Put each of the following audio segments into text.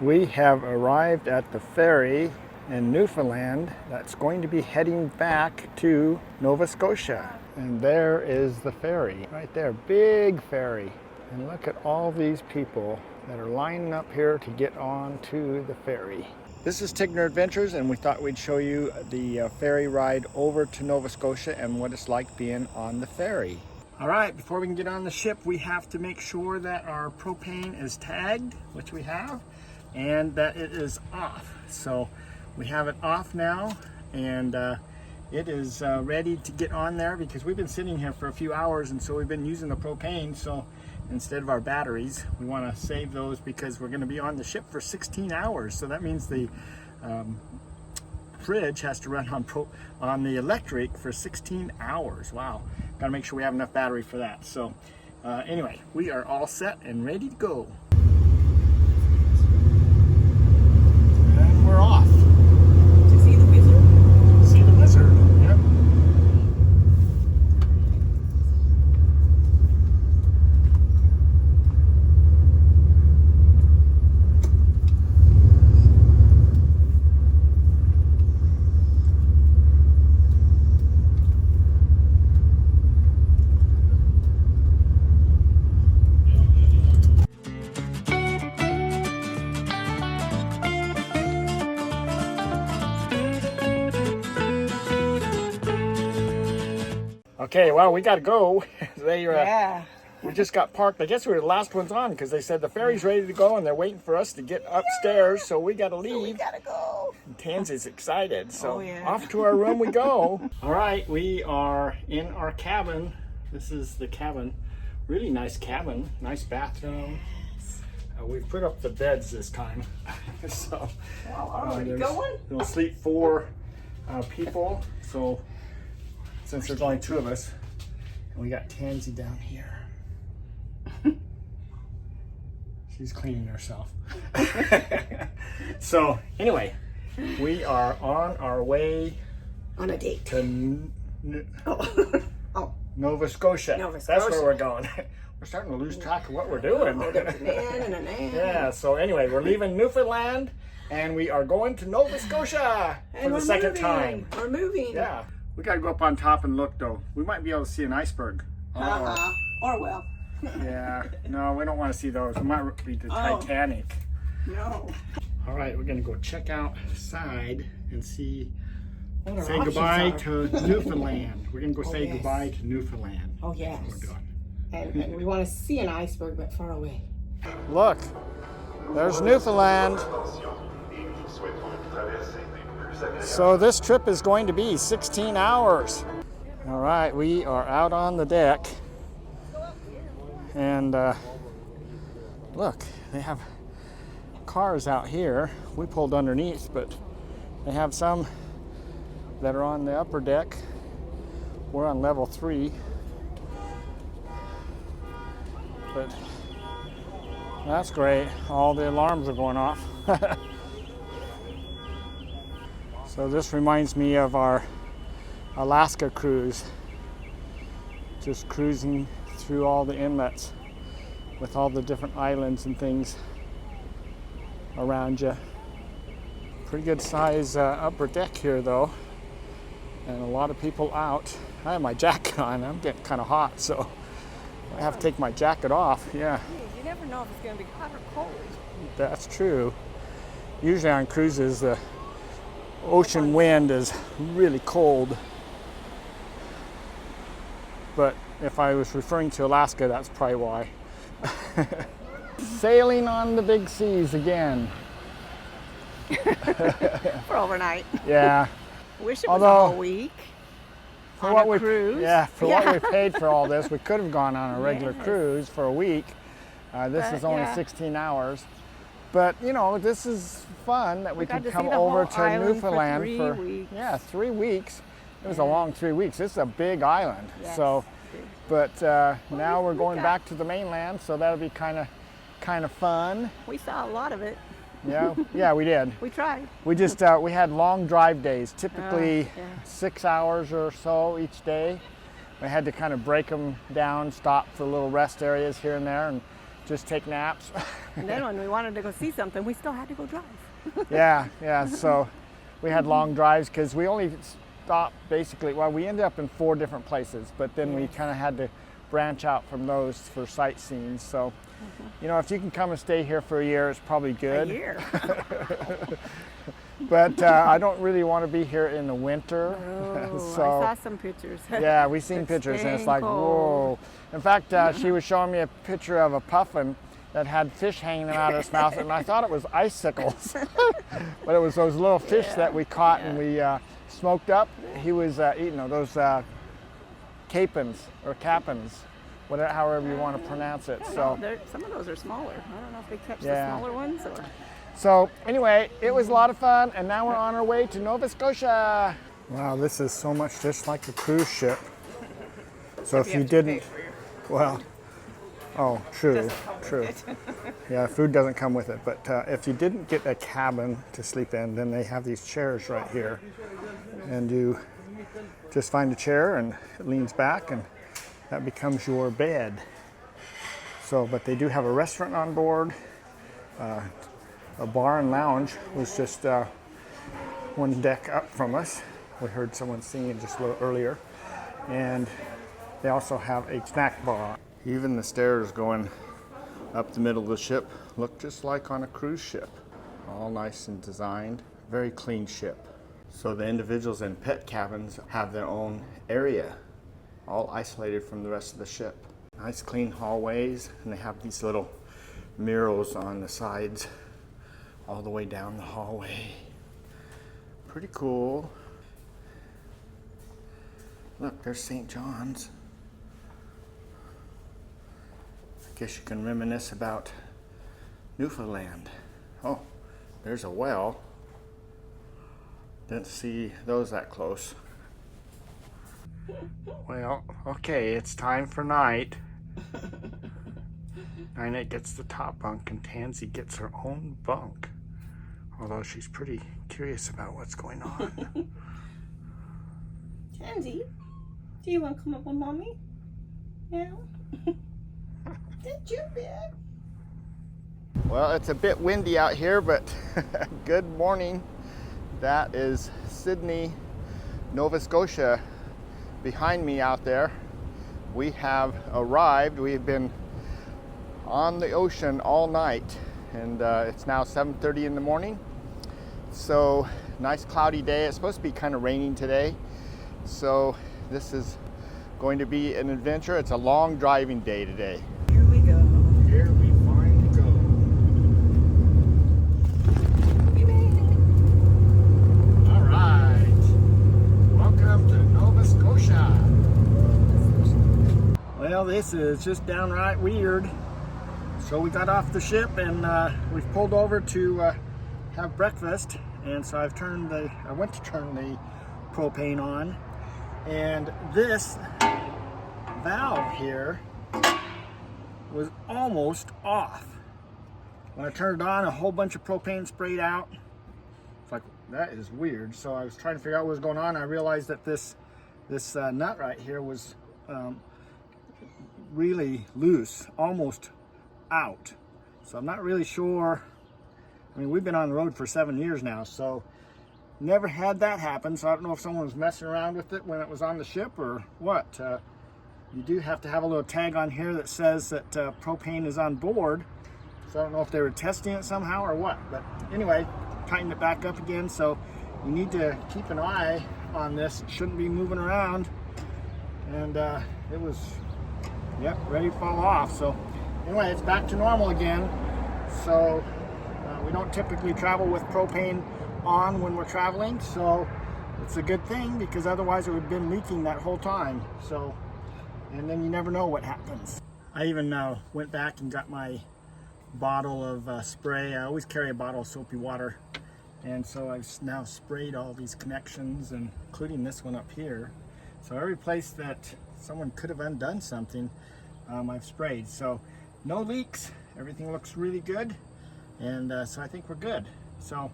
We have arrived at the ferry in Newfoundland that's going to be heading back to Nova Scotia. And there is the ferry right there, big ferry. And look at all these people that are lining up here to get on to the ferry. This is Tigner Adventures, and we thought we'd show you the ferry ride over to Nova Scotia and what it's like being on the ferry. All right, before we can get on the ship, we have to make sure that our propane is tagged, which we have, and that it is off. So we have it off now, and it is ready to get on there because we've been sitting here for a few hours, and so we've been using the propane. So instead of our batteries, we want to save those because we're going to be on the ship for 16 hours. So that means the fridge has to run on the electric for 16 hours. Wow, got to make sure we have enough battery for that. So anyway, we are all set and ready to go. And we're off. To see the wizard? See the wizard, yep. Okay, well, we got to go. We just got parked. I guess we were the last ones on because they said the ferry's ready to go and they're waiting for us to get upstairs, so we got to leave. So we got to go. And Tansy's excited, so yeah. Off to our room we go. All right, we are in our cabin. This is the cabin. Really nice cabin, nice bathroom. We've put up the beds this time. So Wow, already going? We'll sleep 4 people, so since there's only 2 of us, and we got Tansy down here. She's cleaning herself. So anyway, we are on our way on a date to Nova Scotia. Nova Scotia. That's where we're going. We're starting to lose track of what we're doing. Yeah, so anyway, we're leaving Newfoundland and we are going to Nova Scotia for the second time. We're moving. Yeah. We got to go up on top and look, though. We might be able to see an iceberg. Or well. Yeah. No, we don't want to see those. It might be the Titanic. No. All right, we're going to go check outside and see. Say options goodbye are. to Newfoundland. We're going to go say goodbye to Newfoundland. Oh, yes. That's what we're doing. And we want to see an iceberg, but far away. Look, there's Newfoundland. So this trip is going to be 16 hours. All right, we are out on the deck. And look, they have cars out here. We pulled underneath, but they have some that are on the upper deck. We're on level 3. But that's great. All the alarms are going off. So this reminds me of our Alaska cruise. Just cruising through all the inlets with all the different islands and things around you. Pretty good size upper deck here though. And a lot of people out. I have my jacket on. I'm getting kind of hot, so I have to take my jacket off. Yeah. You never know if it's going to be hot or cold. That's true. Usually on cruises, the ocean wind is really cold. But if I was referring to Alaska, that's probably why. Sailing on the big seas again. For overnight. Yeah. Wish it was a whole week. For what cruise. Yeah, for what we paid for all this, we could have gone on a regular cruise for a week. This is only 16 hours. But you know, this is fun that we could come over to Newfoundland for 3 weeks. It was a long 3 weeks. This is a big island. Yes. So, but now we're going back to the mainland, so that'll be kind of fun. We saw a lot of it. Yeah, we did. We tried. We just we had long drive days, typically 6 hours or so each day. We had to kind of break them down, stop for little rest areas here and there, and just take naps. And then when we wanted to go see something, we still had to go drive. Yeah, so we had long drives because we only stopped basically, well, we ended up in 4 different places, but then we kind of had to branch out from those for sightseeing. So, you know, if you can come and stay here for a year, it's probably good. A year. But I don't really want to be here in the winter. Oh, So, I saw some pictures. yeah, we've seen It's pictures and it's dang like, cold. whoa. In fact, she was showing me a picture of a puffin that had fish hanging out of its mouth, and I thought it was icicles. But it was those little fish that we caught and we smoked up. He was eating those capons or capons, whatever, however you want to pronounce it. So Some of those are smaller. I don't know if they catch Yeah. the smaller ones or. So anyway, it was a lot of fun, and now we're on our way to Nova Scotia. Wow, this is so much just like a cruise ship. So if you didn't, well, oh, true. Yeah, food doesn't come with it, but if you didn't get a cabin to sleep in, then they have these chairs right here, and you just find a chair and it leans back, and that becomes your bed. So, but they do have a restaurant on board. A bar and lounge was just one deck up from us. We heard someone singing just a little earlier. And they also have a snack bar. Even the stairs going up the middle of the ship look just like on a cruise ship. All nice and designed. Very clean ship. So the individuals in pet cabins have their own area, all isolated from the rest of the ship. Nice clean hallways, and they have these little murals on the sides all the way down the hallway. Pretty cool. Look, there's St. John's. I guess you can reminisce about Newfoundland. Oh, there's a well. Didn't see those that close. Well, okay, it's time for night. Ninette gets the top bunk and Tansy gets her own bunk. Although she's pretty curious about what's going on. Tansy, do you want to come up with mommy? Yeah. Did you, babe? Well, it's a bit windy out here, but good morning. That is Sydney, Nova Scotia behind me out there. We have arrived. We've been on the ocean all night, and it's now 7:30 in the morning. So nice cloudy day. It's supposed to be kind of raining today, so this is going to be an adventure. It's a long driving day today. Here we go. Here we finally go. We made it. All right, welcome to Nova Scotia. Well, this is just downright weird. So we got off the ship and we've pulled over to have breakfast, and so I went to turn the propane on, and this valve here was almost off. When I turned it on, a whole bunch of propane sprayed out. It's like, that is weird. So I was trying to figure out what was going on. I realized that this nut right here was really loose, almost out. So I'm not really sure. I mean, we've been on the road for 7 years now, so never had that happen. So I don't know if someone was messing around with it when it was on the ship or what. You do have to have a little tag on here that says that propane is on board. So I don't know if they were testing it somehow or what. But anyway, tighten it back up again. So you need to keep an eye on this. It shouldn't be moving around. And it was, yep, ready to fall off. So anyway, it's back to normal again. So we don't typically travel with propane on when we're traveling, so it's a good thing, because otherwise it would have been leaking that whole time. So, and then you never know what happens. I even went back and got my bottle of spray. I always carry a bottle of soapy water, and so I've now sprayed all these connections, and including this one up here. So every place that someone could have undone something, I've sprayed. So no leaks, everything looks really good, and so I think we're good. So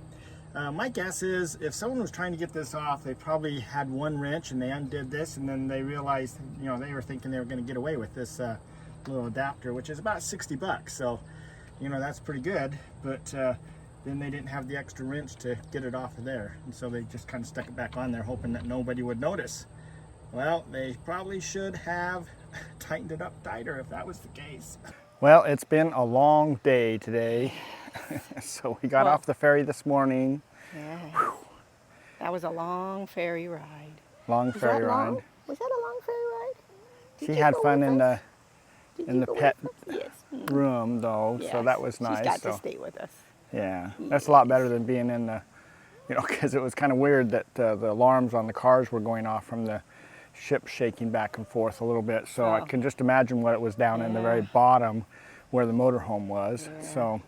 my guess is if someone was trying to get this off, they probably had one wrench and they undid this, and then they realized, you know, they were thinking they were going to get away with this little adapter, which is about 60 bucks. So, you know, that's pretty good. But then they didn't have the extra wrench to get it off of there. And so they just kind of stuck it back on there, hoping that nobody would notice. Well, they probably should have tightened it up tighter if that was the case. Well, it's been a long day today. So we got off the ferry this morning. Yeah. That was a long ferry ride. Long ferry ride. Was that a long ferry ride? She had fun in the pet Yes. room though, Yes. so that was nice. She's got to stay with us. Yeah, that's a lot better than being in the, you know, because it was kind of weird that the alarms on the cars were going off from the ship shaking back and forth a little bit. So I can just imagine what it was down in the very bottom where the motorhome was. Yeah. So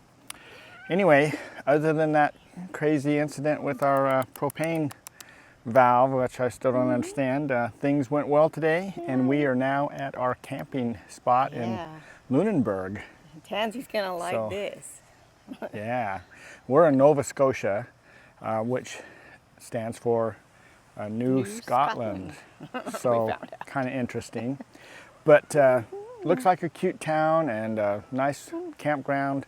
anyway, other than that crazy incident with our propane valve, which I still don't understand, things went well today, and we are now at our camping spot in Lunenburg. Tansy's gonna like this. Yeah, we're in Nova Scotia, which stands for New Scotland. So kind of interesting. But looks like a cute town and a nice campground.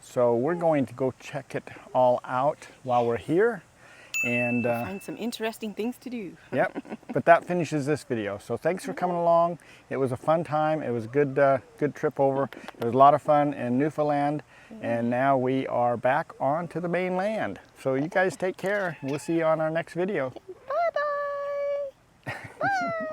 So we're going to go check it all out while we're here. And find some interesting things to do. Yep, but that finishes this video. So thanks for coming along. It was a fun time. It was a good trip over. It was a lot of fun in Newfoundland. And now we are back onto the mainland. So you guys take care. We'll see you on our next video. Bye-bye. Bye.